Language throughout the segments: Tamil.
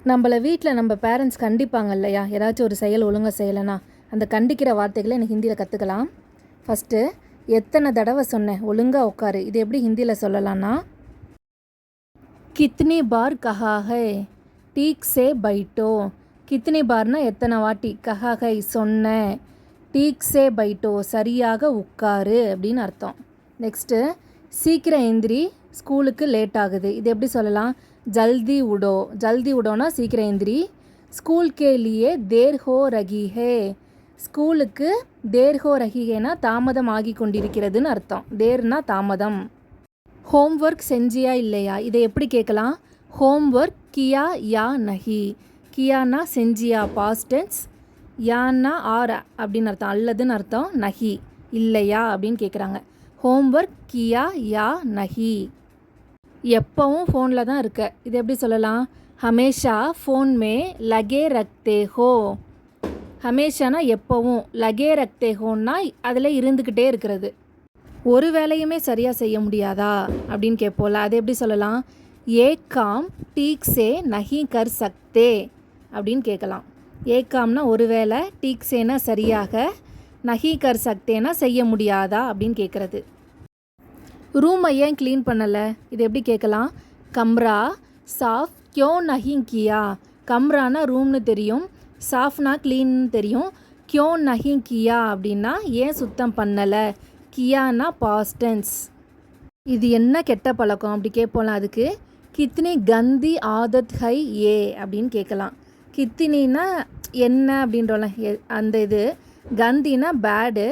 நம்மள வீட்டில் நம்ம பேரண்ட்ஸ் கண்டிப்பாங்க இல்லையா, ஏதாச்சும் ஒரு செயல் ஒழுங்காக செய்யலைன்னா அந்த கண்டிக்கிற வார்த்தைகளை எனக்கு ஹிந்தியில் கற்றுக்கலாம். ஃபஸ்ட்டு, எத்தனை தடவை சொன்னேன் ஒழுங்காக உட்காரு, இது எப்படி ஹிந்தியில் சொல்லலான்னா, கித்னி பார் கஹா ஹை டீக் சே பைட்டோ. கித்னி பார்னா எத்தனை வாட்டி, கஹா ஹை சொன்னேன், டீக் சே பைட்டோ சரியாக உட்காரு அப்படின்னு அர்த்தம். நெக்ஸ்ட்டு, சீக்கிரம் எந்திரி, ஸ்கூலுக்கு லேட் ஆகுது, இது எப்படி சொல்லலாம், ஜல்தி உடோ. ஜல்தி உடோனா சீக்கிரம் எந்திரி. ஸ்கூல் கே லியே தேர் ஹோ ரகி ஹே. ஸ்கூலுக்கு தேர் ஹோ ரகி ஹேனா தாமதம் ஆகி கொண்டிருக்கிறதுன்னு அர்த்தம். தேர்னா தாமதம். ஹோம்ஒர்க் செஞ்சியா இல்லையா, இதை எப்படி கேட்கலாம், ஹோம்ஒர்க் கியா யா நஹி. கியானா செஞ்சியா பாஸ்ட் டென்ஸ், யான்னா ஆர் அப்படின்னு அர்த்தம், அல்லதுன்னு அர்த்தம், நஹி இல்லையா அப்படின்னு கேட்குறாங்க. ஹோம்ஒர்க் கியா யா நஹி. எப்போவும் ஃபோனில் தான் இருக்க, இது எப்படி சொல்லலாம், ஹமேஷா ஃபோன் மே லகே ரக்தே ஹோ. ஹமேஷானா எப்போவும், லகே ரக்தே ஹோன்னா அதில் இருந்துக்கிட்டே இருக்கிறது. ஒரு வேலையுமே சரியாக செய்ய முடியாதா அப்படின்னு கேட்போம்ல, அது எப்படி சொல்லலாம், ஏக் காம் டீக் சே நஹி கர் சக்தே அப்படின்னு கேட்கலாம். ஏக்காம்னா ஒரு வேலை, டீக் சேனா சரியாக, நஹி கர் சக்தேனா செய்ய முடியாதா அப்படின்னு கேட்குறது. ரூமை ஏன் க்ளீன் பண்ணலை, இது எப்படி கேட்கலாம், கம்ரா சாஃப் கியோ நஹி கியா. கம்ரானா ரூம்னு தெரியும், சாஃப்னா க்ளீன்னு தெரியும், கியோ நஹி கியா அப்படின்னா ஏன் சுத்தம் பண்ணலை, கியானா பாஸ்ட் டென்ஸ். இது என்ன கெட்ட பழக்கம் அப்படி கேட்போம்ல, அதுக்கு கித்னி கந்தி ஆதத் ஹை ஏ அப்படின்னு கேட்கலாம். கித்தினா என்ன அப்படின்றோம்ல அந்த இது, கந்தினா பேடு,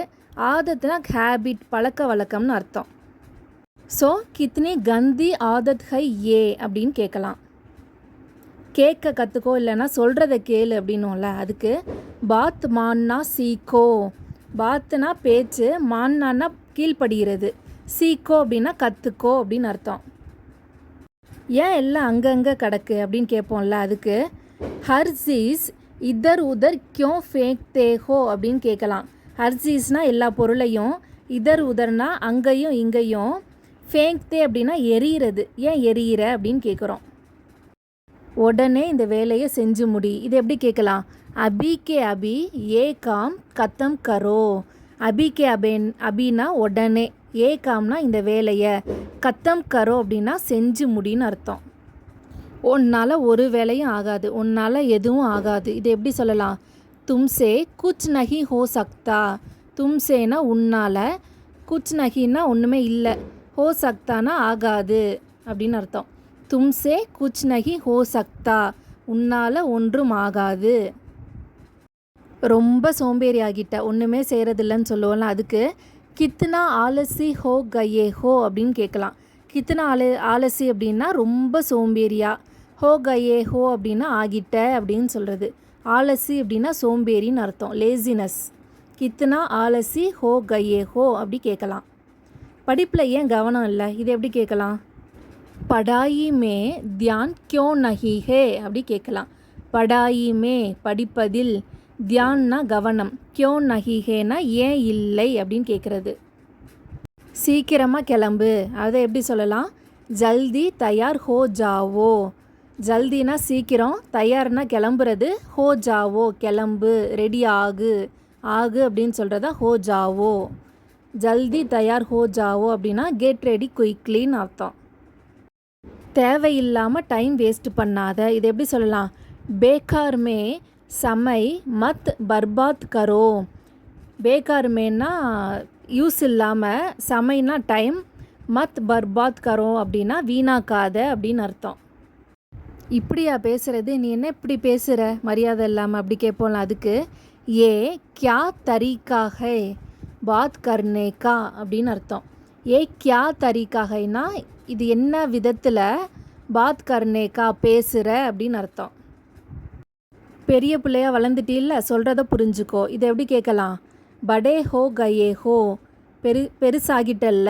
ஆதத்னா ஹேபிட் பழக்க வழக்கம்னு அர்த்தம். ஸோ கித்னி கந்தி ஆதத் ஹை ஏ அப்படின்னு கேட்கலாம். கேட்க கற்றுக்கோ இல்லைன்னா சொல்கிறத கேளு அப்படின்னோம்ல, அதுக்கு பாத் மான்னா சீக்கோ. பாத்துனா பேச்சு, மான்னான்னா கீழ்ப்படுகிறது, சீக்கோ அப்படின்னா கற்றுக்கோ அப்படின்னு அர்த்தம். ஏன் எல்லாம் அங்கங்கே கிடக்கு அப்படின்னு கேட்போம்ல, அதுக்கு ஹர்சீஸ் இதர் உதர் கியோ ஃபேக்தே ஹோ அப்படின்னு கேட்கலாம். ஹர்சீஸ்னால் எல்லா பொருளையும், இதர் உதர்னா அங்கேயும் இங்கேயும், ஃபேங்க்தே அப்படின்னா எரியிறது, ஏன் எரியிற அப்படின்னு கேட்குறோம். உடனே இந்த வேலையை செஞ்சு முடி, இது எப்படி கேட்கலாம், அபி கே அபி ஏ காம் கத்தம் கரோ. அபி கே அபின்னா உடனே, ஏ காம்னா இந்த வேலையை, கத்தம் கரோ அப்படின்னா செஞ்சு முடின்னு அர்த்தம். உன்னால் ஒரு வேலையும் ஆகாது, உன்னால் எதுவும் ஆகாது, இது எப்படி சொல்லலாம், தும்சே குச் நஹி ஹோ சக்தா. தும்சேனா உன்னால், குச் நஹின்னா ஒன்றுமே இல்லை, ஹோ சக்தானா ஆகாது அப்படின்னு அர்த்தம். தும்சே குச் நஹி ஹோ சக்தா, உன்னால் ஒன்றும் ஆகாது. ரொம்ப சோம்பேறி ஆகிட்ட, ஒன்றுமே செய்கிறதில்லன்னு சொல்லுவோம்ல, அதுக்கு கித்னா ஆலசி ஹோ கயே ஹோ அப்படின்னு கேட்கலாம். கித்னா ஆலசி அப்படின்னா ரொம்ப சோம்பேறியா, ஹோ கயே ஹோ அப்படின்னா ஆகிட்ட அப்படின்னு சொல்கிறது. ஆலசி அப்படின்னா சோம்பேறின்னு அர்த்தம், லேசினஸ். கித்னா ஆலசி ஹோ கயே ஹோ அப்படி கேட்கலாம். படிப்பில் ஏன் கவனம் இல்லை, இது எப்படி கேட்கலாம், படாயி மே தியான் கியோ நஹி ஹே அப்படி கேட்கலாம். படாயி மே படிப்பதில், தியான்னா கவனம், கியோ நஹி ஹேனா ஏன் இல்லை அப்படின்னு கேட்குறது. சீக்கிரமாக கிளம்பு, அதை எப்படி சொல்லலாம், ஜல்தி தயார் ஹோ ஜாவோ. ஜல்தினா சீக்கிரம், தயார்னா கிளம்புறது, ஹோ ஜாவோ கிளம்பு, ரெடி ஆகு, ஆகு அப்படின்னு சொல்கிறதா ஹோ ஜாவோ. ஜல்தி தயார் ஹோ ஜாவோ அப்படின்னா கெட் ரெடி குயிக்லின்னு அர்த்தம். தேவையில்லாமல் டைம் வேஸ்ட் பண்ணாத, இது எப்படி சொல்லலாம், பேக்கார் மே சமை மத் பர்பாத் கரோ. பேக்கார் மேன்னா யூஸ் இல்லாமல், சமைனா டைம், மத் பர்பாத் கரோ அப்படின்னா வீணாக்காத அப்படின்னு அர்த்தம். இப்படியா பேசுகிறது, நீ என்ன இப்படி பேசுகிற மரியாதை இல்லாமல் அப்படி கேட்போம்ல, அதுக்கு ஏ கியா தரீகா ஹை பாத் கர்னே கா அப்படின்னு அர்த்தம். ஏ கியா தரீகா ஹைனா இது என்ன விதத்தில், பாத் கர்னே கா பேசுகிற அப்படின்னு அர்த்தம். பெரிய பிள்ளையா வளர்ந்துட்டில்ல, சொல்கிறத புரிஞ்சுக்கோ, இதை எப்படி கேட்கலாம், படே ஹோ கயே ஹோ பெருசாகிட்டல்ல,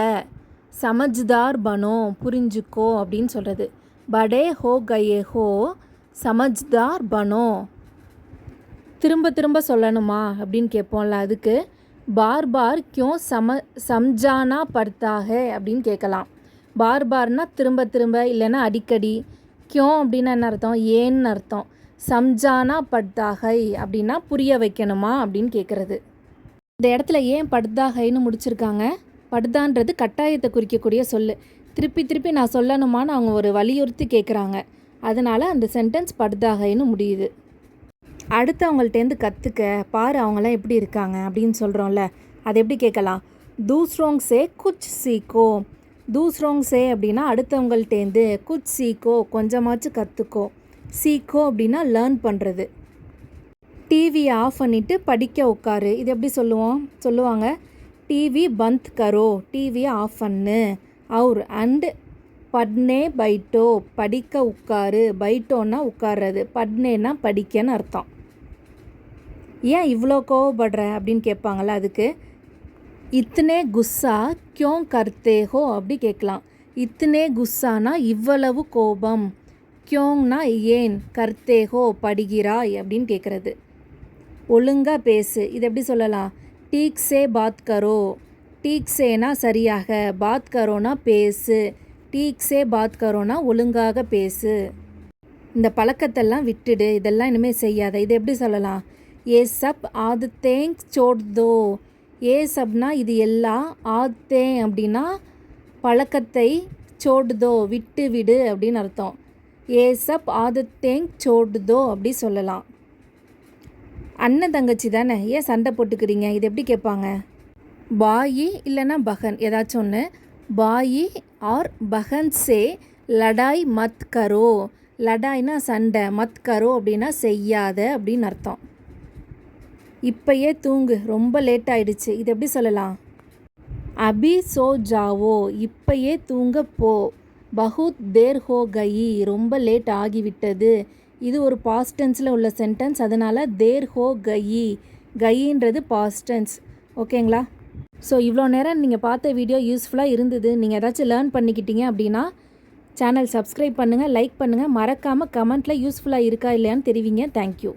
சமஜ்தார் பனோ புரிஞ்சுக்கோ அப்படின்னு சொல்கிறது. படே ஹோ கயே ஹோ சமஜ்தார் பனோ. திரும்ப திரும்ப சொல்லணுமா அப்படின்னு கேட்போம்ல, அதுக்கு பார் பார் கியோ சம்ஜானா படுத்தா ஹே அப்படின்னு கேட்கலாம். பார் பார்னா திரும்ப திரும்ப இல்லைன்னா அடிக்கடி, கியோ அப்படின்னா என்ன அர்த்தம், ஏன்னு அர்த்தம். சம்ஜானா பட்தாகை அப்படின்னா புரிய வைக்கணுமா அப்படின்னு கேட்குறது. இந்த இடத்துல ஏன் பட்தாகைன்னு முடிச்சிருக்காங்க? பட்தான்றது கட்டாயத்தை குறிக்கக்கூடிய சொல். திருப்பி திருப்பி நான் சொல்லணுமான்னு அவங்க ஒரு வலியுறுத்தி கேட்குறாங்க. அதனால் அந்த சென்டென்ஸ் பட்தாகைன்னு முடியுது. அடுத்தவங்கள்ட்டேருந்து கற்றுக்க பாரு அவங்களாம் எப்படி இருக்காங்க அப்படின்னு சொல்கிறோம்ல, அது எப்படி கேட்கலாம்? தூஸ்ரோங் சே குச் சீக்கோ. தூஸ்ரோங் சே அப்படின்னா அடுத்தவங்கள்ட்டேருந்து, குச் சீக்கோ கொஞ்சமாச்சும் கற்றுக்கோ, சீக்கோ அப்படின்னா லேர்ன் பண்ணுறது. டிவியை ஆஃப் பண்ணிவிட்டு படிக்க உட்காரு, இது எப்படி சொல்லுவாங்க? டிவி பந்த் கரோ, டிவியை ஆஃப் பண்ணு. அவுர் அண்டு பட்னே பைட்டோ, படிக்க உட்காரு. பைட்டோன்னா உட்கார்றது, பட்னேன்னா படிக்கன்னு அர்த்தம். ஏன் இவ்வளோ கோவப்படுற அப்படின்னு கேட்பாங்களா? அதுக்கு இத்தனே குஸ்ஸா கியோங் கர்த்தே ஹோ அப்படி கேட்கலாம். இத்தனே குஸ்ஸானா இவ்வளவு கோபம், கியோங்னா ஏன், கர்த்தே ஹோ படுகிறாய் அப்படின்னு கேட்குறது. ஒழுங்காக பேசு, இது எப்படி சொல்லலாம்? டீக் சே பாத் கரோ. டீக் சேனா சரியாக, பாத் கரோனா பேசு. டீக் சே பாத் கரோனா ஒழுங்காக பேசு. இந்த பழக்கத்தெல்லாம் விட்டுடு, இதெல்லாம் இனிமேல் செய்யாத, இது எப்படி சொல்லலாம்? ஏ சப் ஆதத்தேங் சோட் தோ. ஏ சப்னா இது எல்லாம், ஆத்தேங் அப்படின்னா பழக்கத்தை, சோட் தோ விட்டு விடு அப்படின்னு அர்த்தம். ஏ சப் ஆதத்தேங் சோட் தோ அப்படி சொல்லலாம். அண்ணன் தங்கச்சி தானே, ஏன் சண்டை போட்டுக்கிறீங்க, இது எப்படி கேட்பாங்க? பாயி இல்லைன்னா பகன் ஏதாச்சும் ஒன்று. பாயி ஆர் பகன் சே லடாய் மத் கரோ. லடாய்னா சண்டை, மத் கரோ அப்படின்னா செய்யாத அப்படின்னு அர்த்தம். இப்பயே தூங்கு, ரொம்ப லேட் ஆயிடுச்சு, இது எப்படி சொல்லலாம்? அபி சோ ஜாவோ, இப்பயே தூங்க போ. பஹுத் தேர் ஹோ கயி, ரொம்ப லேட் ஆகிவிட்டது. இது ஒரு பாஸ்ட் டென்ஸில் உள்ள சென்டென்ஸ், அதனால் தேர் ஹோ கயி, கயின்றது பாஸ்ட் டென்ஸ். ஓகேங்களா? ஸோ இவ்வளோ நேரம் நீங்கள் பார்த்த வீடியோ யூஸ்ஃபுல்லாக இருந்தது, நீங்கள் ஏதாச்சும் லேர்ன் பண்ணிக்கிட்டீங்க அப்படின்னா சேனல் சப்ஸ்கிரைப் பண்ணுங்கள், லைக் பண்ணுங்கள், மறக்காமல் கமெண்ட்டில் யூஸ்ஃபுல்லாக இருக்கா இல்லையான்னு தெரிவிங்க. தேங்க்யூ.